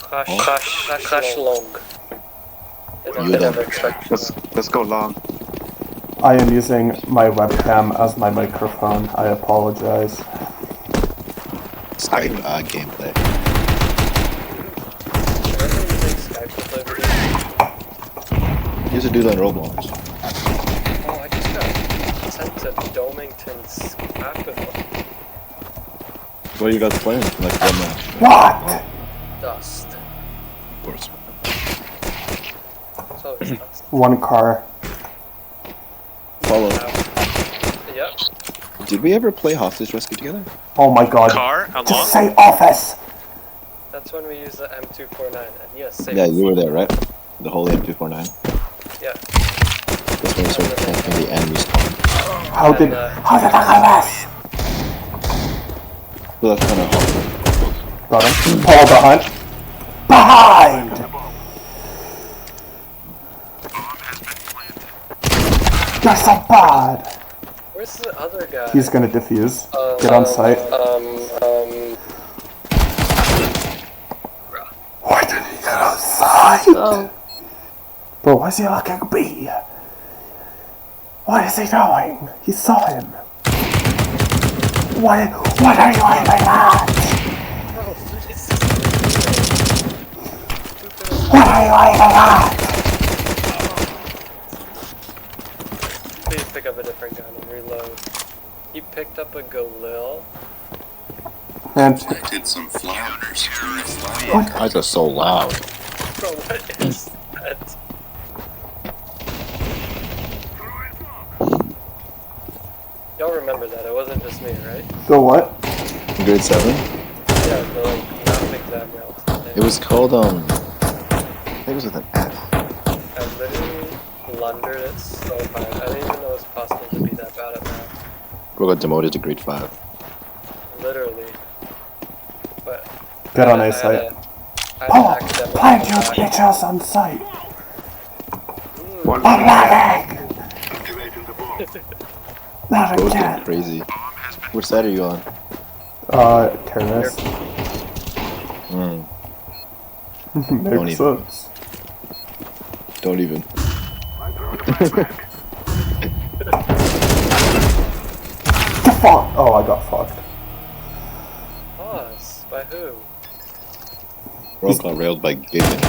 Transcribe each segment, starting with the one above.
Crash long. Let's go long. I am using my webcam as my microphone. I apologize. Skype gameplay. You used to do that in Roblox. Oh, I just got sent to Domington's capital. What are you guys playing? Like one match? What? Dust. Of course. It's always dust. One car. Follow. Yep. Did we ever play Hostage Rescue together? Oh my god. Car? How long? Just say office! That's when we used the M249, and yes, Yeah, you were there, right? The whole M249. Yeah. That's when we started camping the enemy spawn. How did I miss? So that's kind of hard. Got him. Paul behind. Behind! You're so bad! Where's the other guy? He's gonna defuse. Get on site. Why did he get on site? Oh. Bro, why is he looking at me? What is he doing? He saw him. What are you aiming at? What are you aiming at? Please pick up a different gun and reload. He picked up a Galil. And Planted some flowers. what? Eyes are so loud. Bro, what is that? Y'all remember that, it wasn't just me, right? The what? Grade 7? Yeah, the like, math exam route. It was called, I think it was with an F. I literally blundered it so hard. I didn't even know it was possible to be that bad at math. We got demoted to grade 5. Literally. But Get on A site. Oh, plant your bitches on site. I'm lagging! Not Bro's again. getting crazy. Which side are you on? Terrace. Don't Makes even. sense. Don't even. The fuck? Oh, I got fucked. Pause. By who? Bro got railed by Gigan.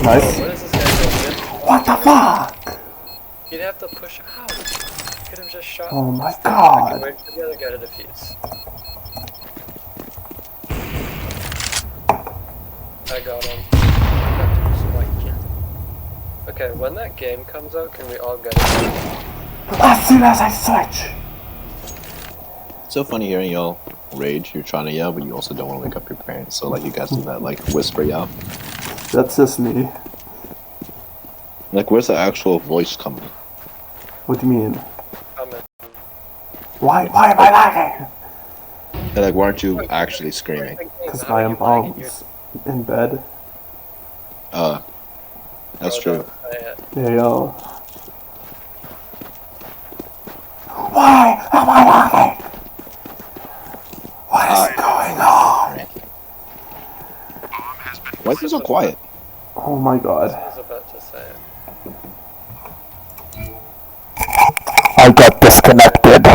Nice. What is this guy doing? What the fuck? You'd have to push out. Could have just shot. Oh my I god. can wait for the other guy to defuse. I got him. Okay, when that game comes out, can we all get it? As soon as I switch. It's so funny hearing y'all rage. You're trying to yell, but you also don't want to wake up your parents. So like you guys do that like whisper yell. That's just me. Like where's the actual voice coming? What do you mean? Comment. Why am I lagging? And like why aren't you actually screaming? Because my mom's in bed. That's true. Yeah, yo. Why am I lagging? What is going on? Why is it so quiet? Oh my god. I was about to say it. I got disconnected.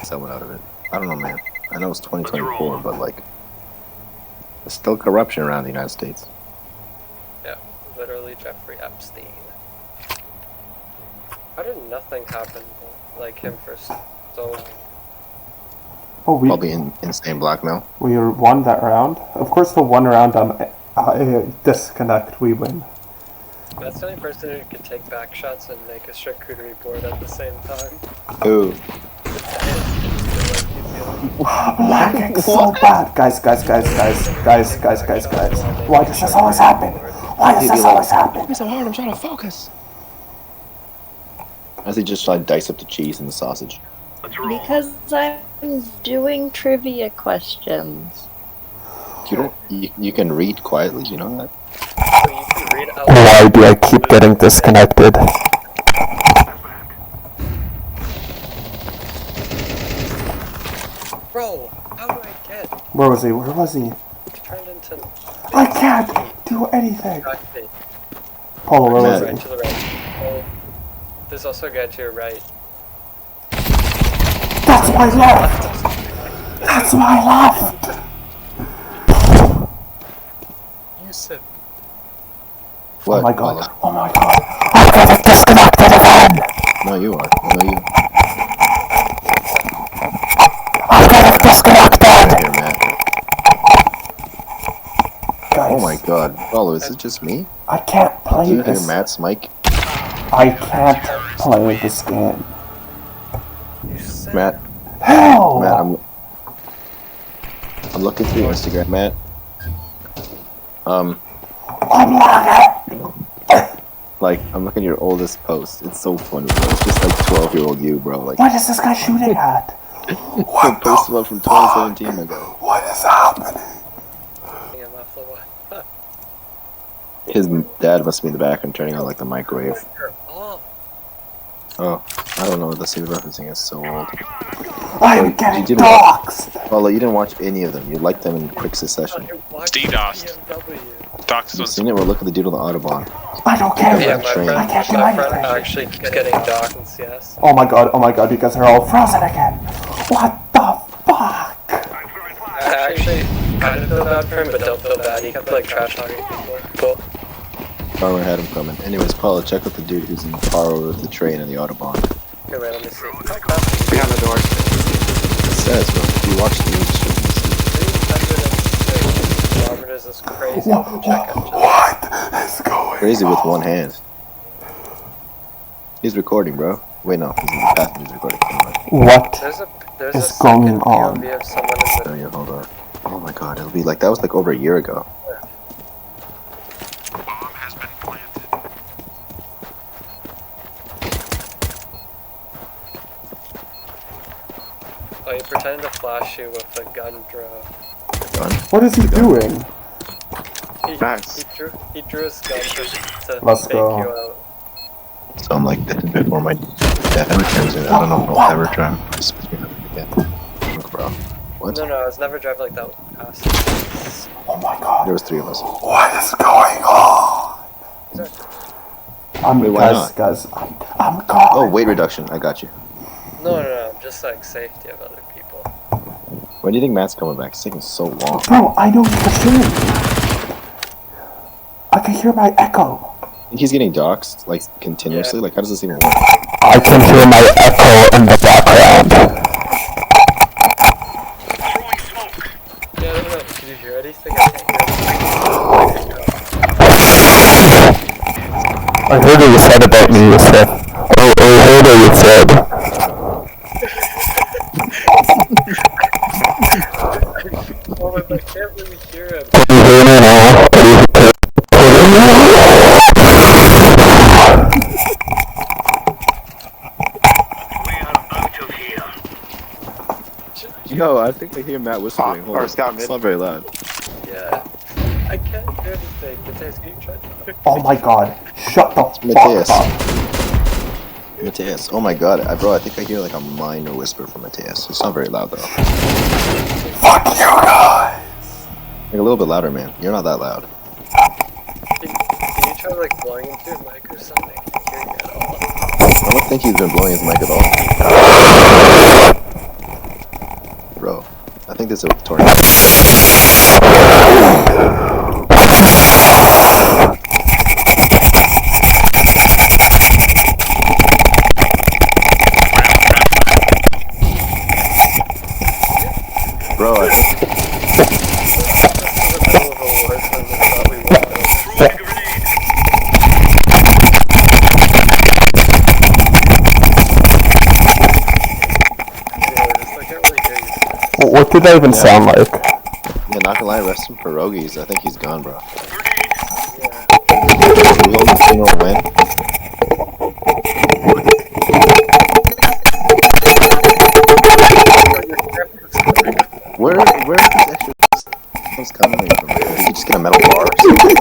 Someone out of it. I don't know, man. I know it's 2024, but like, there's still corruption around the United States. Yeah, literally Jeffrey Epstein. How did nothing happen like him for so long? Oh, Probably insane blackmail. we won that round. Of course, the one round on disconnect, we win. That's the only person who could take back shots and make a charcuterie board at the same time. Ooh. Lagging so bad. Guys. Why does this always happen? Why does this always happen? It's so hard, I'm trying to focus. As he just tried to dice up the cheese and the sausage. Because I'm doing trivia questions. You can read quietly, you know that? So you can read out Why do I keep getting disconnected? Bro, how do I get? Where was he? Turned into I can't do anything. Track me. Polo, where was Right he? to the right. Oh, there's also a guy to your right. That's my left! That's my left! Yusuf. What? Oh my god, Paula? oh my god. I got it disconnected again! No, you are. No, you. I got it disconnected! Here, Matt. Guys, Oh my god. Paula, is it just me? I can't Do play you hear this. Matt's mic? I can't play this game. Yusuf. Matt, Hell! Matt, I'm looking through your Instagram, Matt. I'm lagging! Like, I'm looking at your oldest post. It's so funny, bro. It's just like 12-year-old you, bro. Like, What is this guy shooting at? what post one from 2017 ago. What is happening? Yeah, I'm off the one. His dad must be in the background turning on, like, the microwave. Oh, Oh, I don't know what the scene referencing is so old. I'm You getting didn't doxxed! Paula, you didn't watch any of them. You liked them in quick succession. DDoSed. Doxed You've was seen it? Well, look at the dude on the Autobahn. I don't care! yeah, Train. I can't do my friend anything! actually keeps getting docked in CS. Oh my god, you guys are all frozen again! What the fuck? I actually kind of feel bad for him, but don't feel bad. He kept like trash talking people. Cool. Farmer had him coming. Anyways, Paula, check out the dude who's in the car over the train and the Autobahn. Here, wait, let me see. Behind the door. It says, bro, if you watch the news, you can see. 306 kilometers is crazy. Check out What is going Crazy with one hand. He's recording, bro. Wait, no, he's in the path. He's recording. What? There's a is going second on? POV of someone in Oh, yeah, hold on. Oh my god, it'll be like, that was like over a year ago. Oh, he pretended to flash you with a gun draw. Done. What is he doing? Nice. He drew his gun to Let's fake go. you out. So I'm like, this is before my dad returns in. I don't know if I'll ever try and speak again. Look, bro. What? No, I was never driving like that with past. Oh my god. There was 3 of us. What is going on? Wait, why not? Guys, I'm gone. Oh, weight reduction. I got you. No, just like safety of other people. When do you think Matt's coming back? It's taking so long. Bro, I know you for sure. I can hear my echo. I think he's getting doxxed, like, continuously. Like, how does this even work? I can hear my echo in the background. Yeah, no. Did you hear anything? I can't hear anything. I heard what you said about me, you said. I heard what you said. Oh, I can't really hear him. Can you hear me now? Yo, I think I hear Matt whispering. Hold on. Scout mid. It's not very loud. Yeah. I can't hear anything. Mateus, can you try to... Oh my god. Shut the Mateus. fuck up. Mateus. Oh my god, bro, I think I hear like a minor whisper from Mateus. It's not very loud though. Fuck you guys. Like a little bit louder, man. You're not that loud. Can you try like blowing into your mic or something? I can't hear you at all. I don't think he's been blowing his mic at all. Bro, I think there's a tornado. Bro, I think This is the middle of a war zone we thought we were over. Yeah, just, I can't really hear you. What did that even sound like? yeah, not gonna lie, rest him pierogies. I think he's gone, bro. Yeah. We only think we'll win. Where is this extra was coming from? Did he just get a metal bar or something?